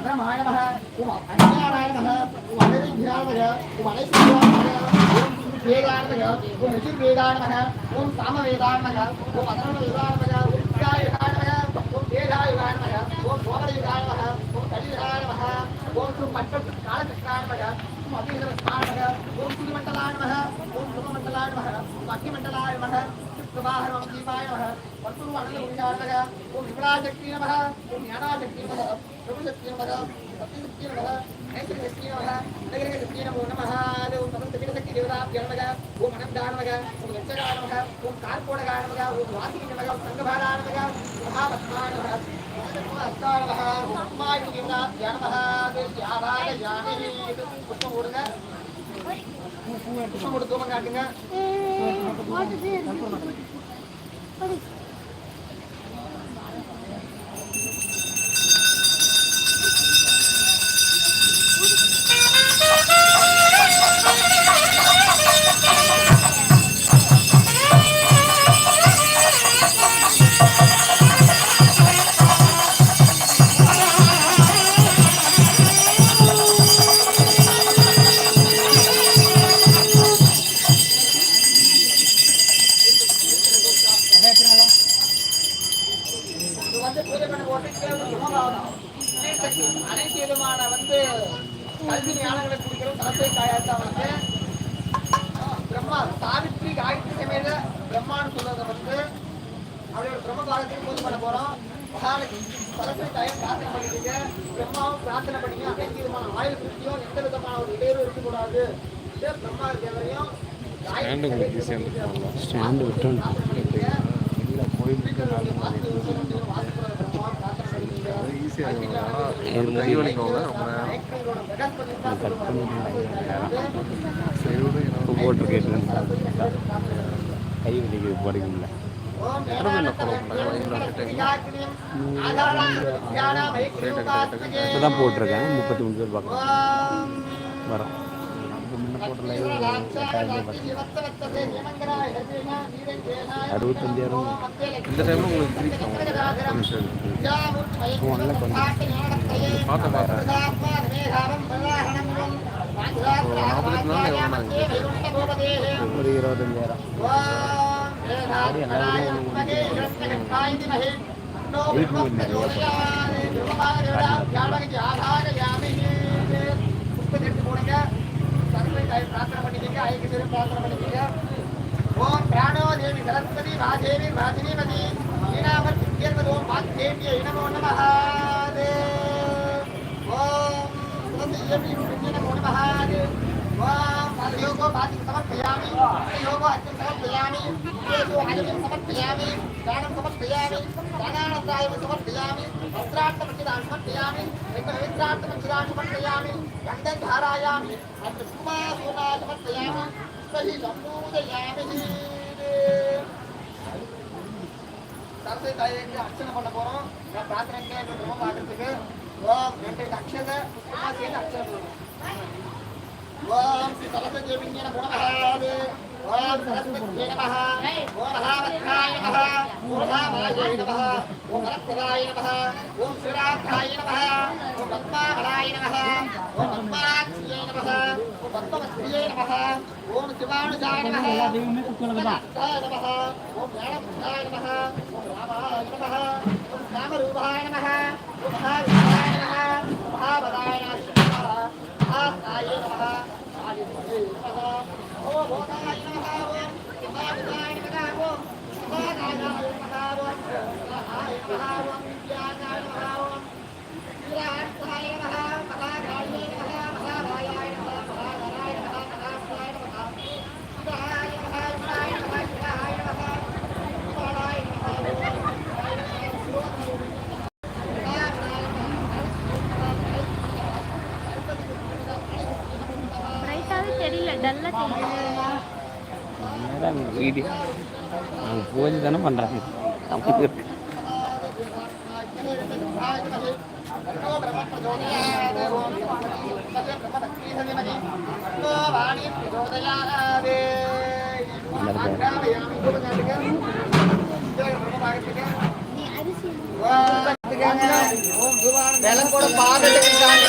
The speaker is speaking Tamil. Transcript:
சந்திரமாய நமக ஓம் அஞ்ஞானாய நமக ஓம் அனரித்யாய நமக ஓம் அனைசித்யாய நமக ஓம் வேதாய நமக ஓம் யஜுர்வேதாய நமக ஓம் சாமவேதாய நமக ஓம் அதர்வவேதாய நமக ஓம் வித்யாயுகாய நமக ஓம் வேதாயுகாய நமக ஓம் சோமரயுகாய நமக ஓம் கலியுகாய நமக ஓம் பட்டம் காலச்சக்கராய நமக ஓம் அபிஹிதவஸ்தாய நமக ஓம் சுதிமண்டலாய நமக ஓம் சுபமண்டலாய நமக ஓம் அக்னிமண்டலாய நமக பிரபாகரம் தீபாய நமக வர்த்துரு அனந்தபுரியாய நமக ஓம் விமலாசக்தி நமக ஓம் ஞானாசக்தி நமக பிரபுசக்தி நமக சக்திசக்தி நமக ஐஸ்வர்யசக்தி நமக நகரசக்தி நமோ நமः ஓம் சமஸ்தவிரசக்தி தேவதாபிய நமக ஓம் அனந்தாய நமக ஓம் லட்சகாய நமக ஓம் கார்கோடகாய நமக ஓம் வாசினி நமக ஓம் சங்கபாலாய நமக மகாபத்மாய நமக அஸ்தாய நமக ஓம் அம்மாய தேவதாபிய நமக தேசியாவாய யானி புஷ்பம் போடுங்க புஷ்பம் போட்டு தூமம் காட்டுங்க அனைத்து விதமான கல்வி ஞானங்களை குடிக்கிற தலத்தை காயாத்தான் பிரம்மா சாவித்ரி காயத்ரி சமேத பிரம்மான்னு சொல்றதை அவரோட பிரம்ம பாகத்தையும் பூஜை பண்ண போறோம். தலத்தை தாயம் பிரார்த்தனை பண்ணிட்டீங்க, பிரம்மாவும் பிரார்த்தனை பண்ணீங்க. அனைத்து விதமான ஆயுள் திருப்தியும் எந்த விதமான ஒரு இடையூறு இருக்கக்கூடாது. பிரம்மா தேவரையும் கை வலிக்கு படிக்கல இப்பதான் போட்டிருக்கேன். 33 பேர் பார்க்கலாம் வரோம். முன்ன போட்ட லைவ் 65,000 இந்த டைம்ல உங்களுக்கு ஃபோன்ல கொஞ்சம் பார்த்தேன் 40 நாள் ஒரு 25,000 பிரார்த்தனை பண்ணிக்கீங்க. ஐக்கிய பிரார்த்தனை பண்ணிக்கீங்க. ஓம் பிராணோ தேவி சரஸ்வதி மாதேவி மாதினிமதி ஈனாமர் சித்தியர்வதோம் வாக்தேவிய நமோ நமः. ஓம் சுதந்திரவி நமோ நமः. ஓம் பாதயோகோ பாதி சமர்ப்பயாமி, யோகோ அர்ச்சம் சமர்ப்பயாமி, ஏதோ அஜயம் சமர்ப்பயாமி, தானம் சமர்ப்பயாமி, தானானந்தாயம் சமர்ப்பயாமி, வஸ்திரார்த்தமச்சிதாம் சமர்ப்பயாமி, பவித்ரார்த்தமச்சிதாம் சமர்ப்பயாமி, கண்டன் தாராயாமி, அத்மா சோனா சமர்ப்பயாமி, சஹி சம்பூதயாமி. சரஸ்வதி தாயிக்கு அர்ச்சனை பண்ண போறோம். நான் பிரார்த்தனை ரொம்ப பார்க்கறதுக்கு ஓம் 2 அக்ஷதை சேர்ந்து அர்ச்சனை பண்ணுவோம். ஓம் ஸ்ரீ சரஸ்வதி தேவியே நமோ நமः. ஓம் சரஸ்வதி நமः. ஓம் மகாவத்ராய நமः. ஓம் மகாமாயை நமः. ஓம் வரப்ரதாய நமः. ஓம் ஸ்ரீராத்தாய நமः. ஓம் பத்மாவளாய நமः. ஓம் பத்மாக்ஷியே நமः. ஓம் பத்மவஸ்தியே நமः. ஓம் சிவானுஜாய நமः. ஓம் நாராய நமः. ஓம் ஞானபுத்தாய நமः. ஓம் ராமாய நமः. ஓம் காமரூபாய நமः. ஓம் மகாவீராய நமः. மகாவதாய நமः. மகாசாய நமः. ஆதித்யே நமः. ஓம் போதாய நமः. ஓம் சிவானுஜாய நமः. ஓம் சிவானாய நமः. ஓம் மகாய நமः. ஓம் வித்யானாய நமः. ஓம் வீரார்த்தாய நமः. மகாகாய நமः. மகாவாயாய நமः. மகாதராய நமः. மகாஸ்தாய நமः. சிவாய நமः. சிவாய நமः. சிவாய நமः. சிவாய நமः. பூஜை தானே பண்றாங்க. வெள்ளம் கூட பாதத்துக்கு காங்க